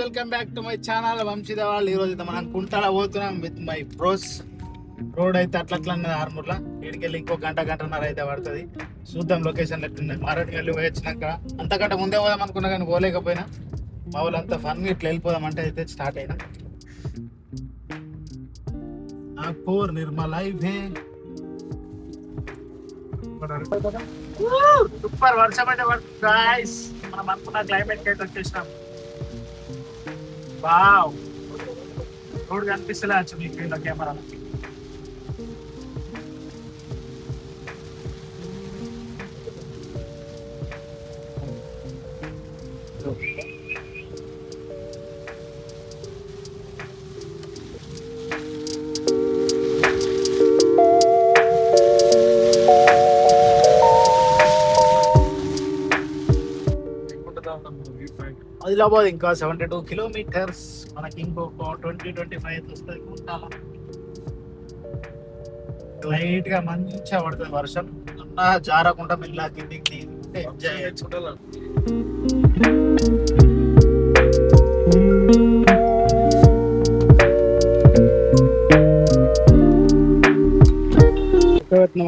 Welcome back to my channel వంశీదేవాళ్ళు. ఈ రోజు అయితే మనం కుంటాల పోతున్నాం విత్ మై బ్రోస్. రోడ్ అయితే అట్లా ఆర్మూర్లా ఇక్కడికెళ్ళి ఇంకో గంటన్నర అయితే పడుతుంది. చూద్దాం లొకేషన్ ఎట్లున్నాయి. మారేడుకి వెళ్ళి వచ్చినాక అంతకంటే ముందే పోదాం అనుకున్నా కానీ పోలేకపోయినా మా వాళ్ళు అంతా ఫన్ ఇట్లా వెళ్ళిపోదాం అంటే అయితే స్టార్ట్ అయినా. నాగ్పూర్ నిర్మల్ హైవే సూపర్ వర్షం అయితే పడుతుంది గాయ్స్. మనం అనుకున్న క్లైమేట్ అయితే వచ్చేసినాం. వావ్, రోడ్ కనిపిస్తలే వచ్చు మీకు ఇలా కెమెరాలో. ఆదిలాబాద్ ఇంకా 72 కిలోమీటర్స్. మనకి ఇంకొక 20-25 వస్తుంది కుంటాల. లైట్ గా మంచిగా పడుతుంది వర్షం. జారకుండా మెల్లగా కిందికి ఎంజాయ్ చేయొచ్చు.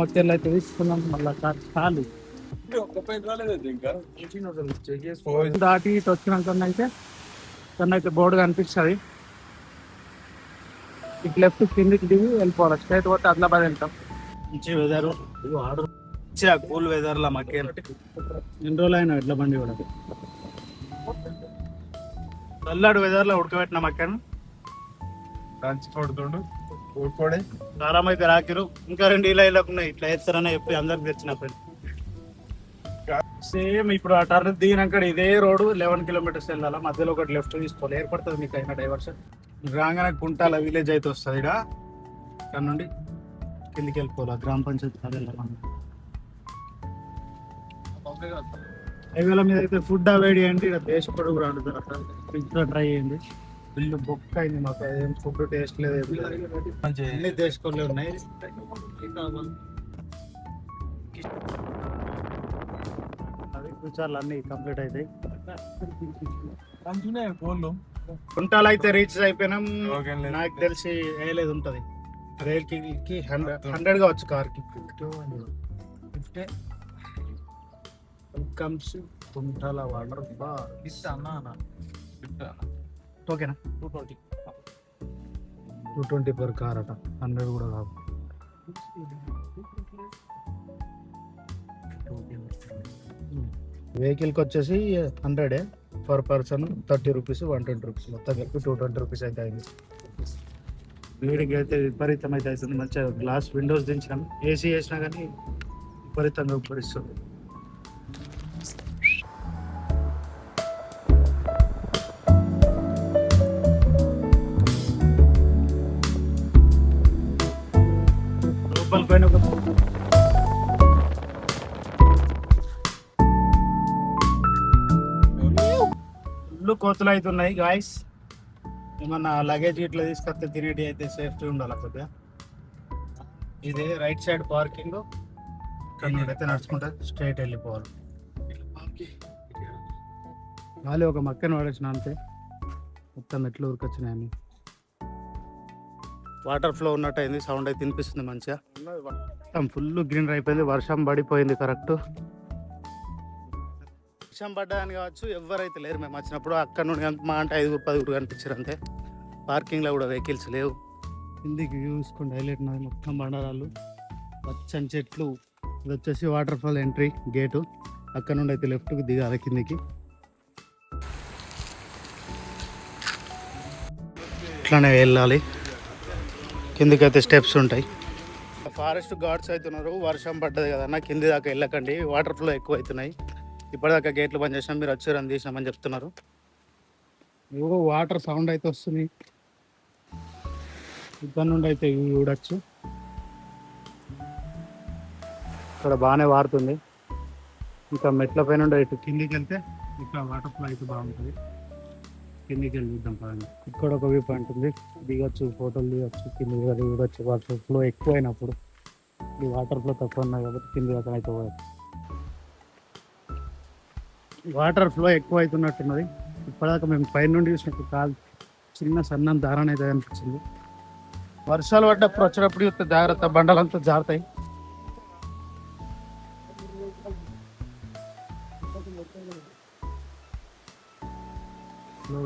మక్కర్లు అయితే తీసుకున్నాం. మళ్ళీ చాలు దాటి ఇటు వచ్చినాక అయితే బోర్డు కనిపిస్తుంది. ఇటు లెఫ్ట్ కిందికి దిగి వెళ్ళిపోవాలి. స్ట్రైట్ పోతే ఆదిలాబాద్ వెళ్తాం. మంచి వెదర్, మంచిగా కూల్ వెదర్ లా మాకే. ఎన్ని రోజులు అయినా ఎడ్ల బండి కూడా చల్లడు వెదర్ లో ఉడకబెట్టిన మక్కను దంచి కొడుతుండు. కారం అయితే రాకిరు. ఇంకా 2 ఇళ్ళకు ఉన్నాయి. ఇట్లా వేస్తారని చెప్పి అందరికి తెచ్చినప్పుడు సేమ్ ఇప్పుడు ఆ టర్న్ దిగినాక ఇదే రోడ్ 11 కిలోమీటర్స్ వెళ్ళాలి. మధ్యలో ఒకటి లెఫ్ట్ తీసుకోవాలి. ఏర్పడుతుంది మీకు అయినా డైవర్షన్. రాగానే కుంటాల విలేజ్ అయితే వస్తుంది. ఇక్కడ నుండి కిందికి వెళ్ళిపోవాలి. గ్రామ పంచాయతీ హైవేల మీద అయితే ఫుడ్ అవాయిడ్ చేయండి. ఇక్కడ దేశ పొడుగు కూడా వండుతారు. అక్కడ పిజ్జా ట్రై చేయండి. బిల్లు బొక్క అయింది. మాకు ఏం ఫుడ్ టేస్ట్ లేదు. అన్ని దేశకోళ్ళే ఉన్నాయి. అన్ని కంప్లీట్ అవుతాయి. కుంటాలు అయితే రీచ్ అయిపోయినాం. నాకు తెలిసి వేయలేదు ఉంటది. రైల్కి 100 కావచ్చు. కార్కి 50. Welcomes Kuntala water fall. ఓకేనా? 220 పర్ కార్ అట. 100 కూడా కాదు. వెహికల్కి వచ్చేసి 100 పర్ పర్సన్. 30 రూపీస్, 120 రూపీస్, మొత్తం కలిపి 220 రూపీస్ అయితే అయింది. వేడికి అయితే విపరీతం అయితే అవుతుంది. మంచిగా గ్లాస్ విండోస్ దించినాం. ఏసీ వేసినా కానీ విపరీతంగా ఉబ్బరిస్తుంది. లోపల పైన కోతులు అవుతున్నాయి గాయస్. ఏమన్నా లగేజ్ ఇట్లా తీసుకొస్తే తినేటి అయితే సేఫ్టీ ఉండాలి కొద్దిగా. ఇదే రైట్ సైడ్ పార్కింగ్. ఇక్కడ నుండి అయితే నడుచుకుంటా స్ట్రైట్ వెళ్ళిపోవాలి. గాలి ఒక మక్కని వాడేసిన అంతే. మొత్తం ఎట్లు ఊరికొచ్చినాయని వాటర్ ఫ్లో ఉన్నట్టు అయింది. సౌండ్ అయితే వినిపిస్తుంది మంచిగా. మొత్తం ఫుల్ గ్రీనరీ అయిపోయింది. వర్షం పడిపోయింది కరెక్ట్. వర్షం పడ్డాని కావచ్చు. ఎవరైతే లేరు మేము వచ్చినప్పుడు. అక్కడ నుండి మా అంటే 5-10 కనిపించారు అంతే. పార్కింగ్లో కూడా వెహికల్స్ లేవు. కిందికి చూసుకుంటే హైలైట్ ఉన్నది మొత్తం బండరాళ్ళు, పచ్చని చెట్లు. ఇది వచ్చేసి వాటర్ ఫాల్ ఎంట్రీ గేటు. అక్కడ నుండి అయితే లెఫ్ట్కి దిగాలి కిందికి. ఇట్లానే వెళ్ళాలి. కిందికి అయితే స్టెప్స్ ఉంటాయి. ఫారెస్ట్ గార్డ్స్ అవుతున్నారు. వర్షం పడ్డది కదన్నా కింది దాకా వెళ్ళకండి, వాటర్ ఫ్లో ఎక్కువ అవుతున్నాయి. ఇప్పటిదాకా గేట్లు బంద్ చేసినాం, మీరు వచ్చారని తీసినామని చెప్తున్నారు. ఏవో వాటర్ సౌండ్ అయితే వస్తుంది. ఇక్కడ నుండి అయితే చూడొచ్చు. ఇక్కడ బాగానే వారుతుంది. ఇంకా మెట్ల పైన ఉండే ఇటు కిందికి వెళ్తే ఇక్కడ వాటర్ ఫ్లో అయితే బాగుంటుంది. కిందికి వెళ్ళి చూద్దాం పదండి. ఇక్కడ ఒక వ్యూ పాయింట్ ఉంది. దిగొచ్చు, ఫోటోలు దిగొచ్చు. కిందికి దిగొచ్చు. వాటర్ ఫ్లో ఎక్కువ అయినప్పుడు. ఈ వాటర్ ఫ్లో తక్కువ ఉన్నాయి కాబట్టి కింది అక్కడ అయితే పోవచ్చు. వాటర్ ఫ్లో ఎక్కువ అవుతున్నట్టున్నది. ఇప్పటిదాకా మేము పైన నుండి చూసినట్టు కాదు, చిన్న సన్నం దారాన్ని అయితే అనిపించింది. వర్షాలు పడ్డప్పుడు వచ్చినప్పుడు చూస్తే జాగ్రత్త, బండలంతా జారుతాయి.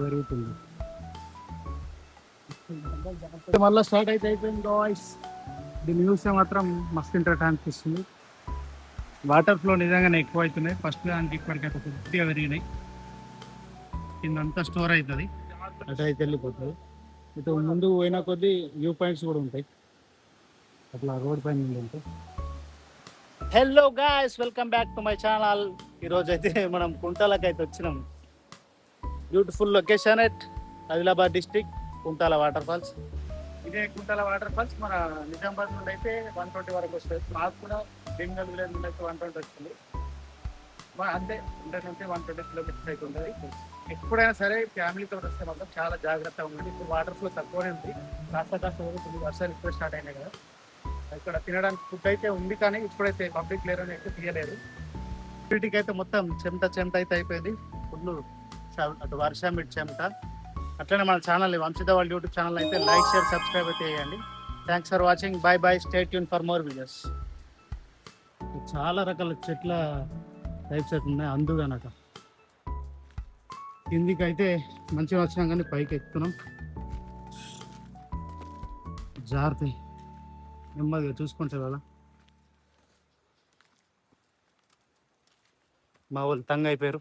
పెరుగుతుంది మళ్ళీ స్టార్ట్ అయితే అయిపోయింది గాయ్స్. దీన్ని చూస్తే మాత్రం మస్తు ఇంట్రెస్ట్ అనిపిస్తుంది. వాటర్ ఫ్లో నిజంగానే ఎక్కువ అవుతున్నాయి. ఫస్ట్ దానికి ఇప్పటికైతే కొద్దిగా పెరిగినాయి. కిందంతా స్టోర్ అవుతుంది, అటు అయితే వెళ్ళిపోతుంది. ఇటు ముందు పోయిన కొద్దీ వ్యూ పాయింట్స్ కూడా ఉంటాయి అట్లా రోడ్ పైన ఉంటాయి. Hello guys, welcome back to my channel. ఈరోజు అయితే మనం కుంటాలకు అయితే వచ్చినాం. Beautiful location at Adilabad district, Kuntala water falls. ఇదే కుంటాల వాటర్ ఫాల్స్ మన నిజామాబాద్ నుండి అయితే 120 వరకు వస్తుంది. మాకు కూడా బెంగల్ విలేజ్ నుండి అయితే 120 వస్తుంది. అంతే ఇంటర్ నుంచి 120 కిలోమీటర్స్ అయితే ఉంటుంది. ఎప్పుడైనా సరే ఫ్యామిలీతో వస్తే మాత్రం చాలా జాగ్రత్తగా ఉండండి. ఇప్పుడు వాటర్ ఫ్లో తక్కువనే ఉంది, కాస్త కొన్ని వర్షాలు ఇప్పుడు స్టార్ట్ అయినాయి కదా. ఇక్కడ తినడానికి ఫుడ్ అయితే ఉంది, కానీ ఇప్పుడైతే పబ్లిక్ లేరు అని అయితే తీయలేదు. వీటికి అయితే మొత్తం చెమట అయితే అయిపోయింది ఫుల్. అటు వర్షం ఇటు చెమట. అట్లనే మన ఛానల్ వంశీధ వరల్డ్ యూట్యూబ్ ఛానల్ అయితే లైక్, షేర్, సబ్స్క్రైబ్ అయితే చేయండి. Thanks for watching. By by, stay tune for more videos. చాలా రకాల చెట్ల టైప్స్ అయితే ఉన్నాయి అందుకనక. కిందికి అయితే మంచిగా వచ్చినాం, కానీ పైకి ఎక్కుతున్నాం, జాగ్రత్త నెమ్మదిగా చూసుకుంటే వాళ్ళ మా వాళ్ళు తంగ అయిపోయారు.